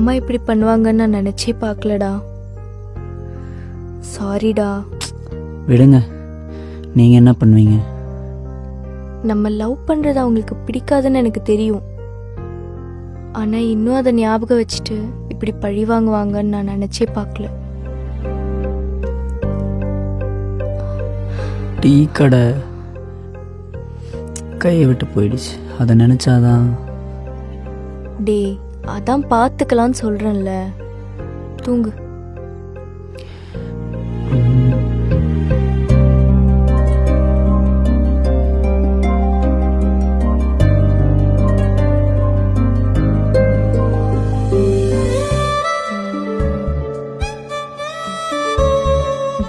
அம்மா இப்படி பண்ணுவாங்கன்னு நான் நினைச்சே பார்க்கலடா. சாரிடா. விடுங்க, நீங்க என்ன பண்ணுவீங்க? நம்ம லவ் பண்றது அவங்களுக்கு பிடிக்காதுன்னு எனக்கு தெரியும். ஆனா இன்னும் அதை ஞாபகம் வச்சுட்டு இப்படி பழி வாங்குவாங்கன்னு நான் நினைச்சே பார்க்கல. டீ கடை கையை விட்டு போயிடுச்சு, அதை நினைச்சாதான். டே, அதான் பார்த்துக்கலான்னு சொல்றேன்ல, தூங்கு.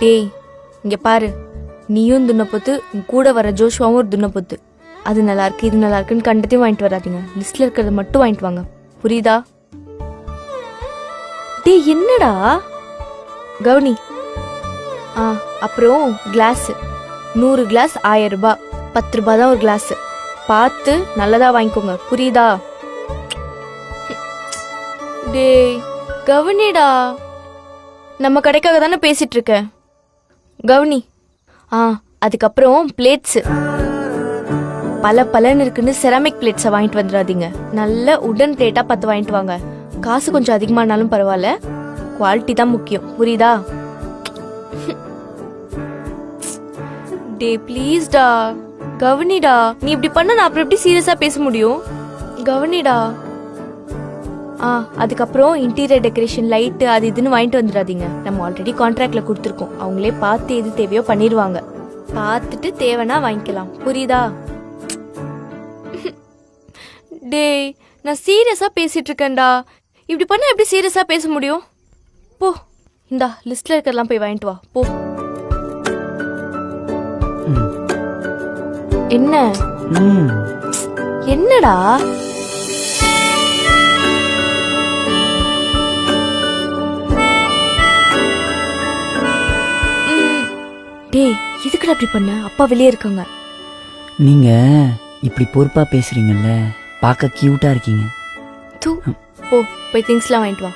டேய், இங்க பாரு, நீயும் துண்ணப்பொத்து, உன் கூட வர ஜோஷ்வாவும் ஒரு துண்ணப்பொத்து. அது நல்லா இருக்கு, இது நல்லா இருக்குன்னு கண்டத்தையும் வாங்கிட்டு வராதீங்க. லிஸ்ட்ல இருக்கிறத மட்டும் வாங்கிட்டு வாங்க, புரியுதா? டேய் என்னடா கவுனி. அப்புறம் கிளாஸ் 100 கிளாஸ் 1000 ரூபாய், 10 ரூபாய் தான் ஒரு கிளாஸ். பார்த்து நல்லதா வாங்கிக்கோங்க, புரியுதா? டேய் கவுனிடா, நம்ம கடைக்காக தானே பேசிட்டு இருக்க, கவுனி. அதுக்கப்புறம் பிளேட்ஸ் பலன்னு இருக்குன்னு செராமிக் பிளேட்ஸை வாங்கிட்டு வந்துடாதீங்க. நல்ல உடன் பிளேட்டா 10 வாங்கிட்டு வாங்க. காசு கொஞ்சம் அதிகமானாலும் பரவாயில்ல, குவாலிட்டி தான் முக்கியம், புரியுதா? டே ப்ளீஸ் டா கவனிடா, நீ இப்படி பண்ண நான் அப்புறம் எப்படி சீரியஸா பேச முடியும்? கவனிடா. அதுக்கப்புறம் இன்டீரியர் டெக்கரேஷன் லைட்டு அது இதுன்னு வாங்கிட்டு வந்துடாதீங்க. நம்ம ஆல்ரெடி கான்ட்ராக்ட்ல கொடுத்துருக்கோம், அவங்களே பார்த்து எது தேவையோ பண்ணிடுவாங்க. பார்த்துட்டு தேவைன்னா வாங்கிக்கலாம், புரியுதா? டேய், நான் சீரியஸா பேசிட்டு இருக்கேன்டா, இப்படி பண்ண எப்படி சீரியஸா பேச முடியும்? போ, இந்தா லிஸ்ட்ல இருக்கிறதெல்லாம் போய் வாங்கிட்டு வா, போ. என்ன என்னடா? டேய், எதுக்குடா அப்படி பண்ண? அப்பா வெளியே இருக்காங்க. நீங்க இப்படி பொறுப்பா பேசுறீங்கல்ல, பார்க்க கியூட்டா இருக்கீங்க. போ, போய் திங்ஸ்லாம் வாங்கிட்டு வா.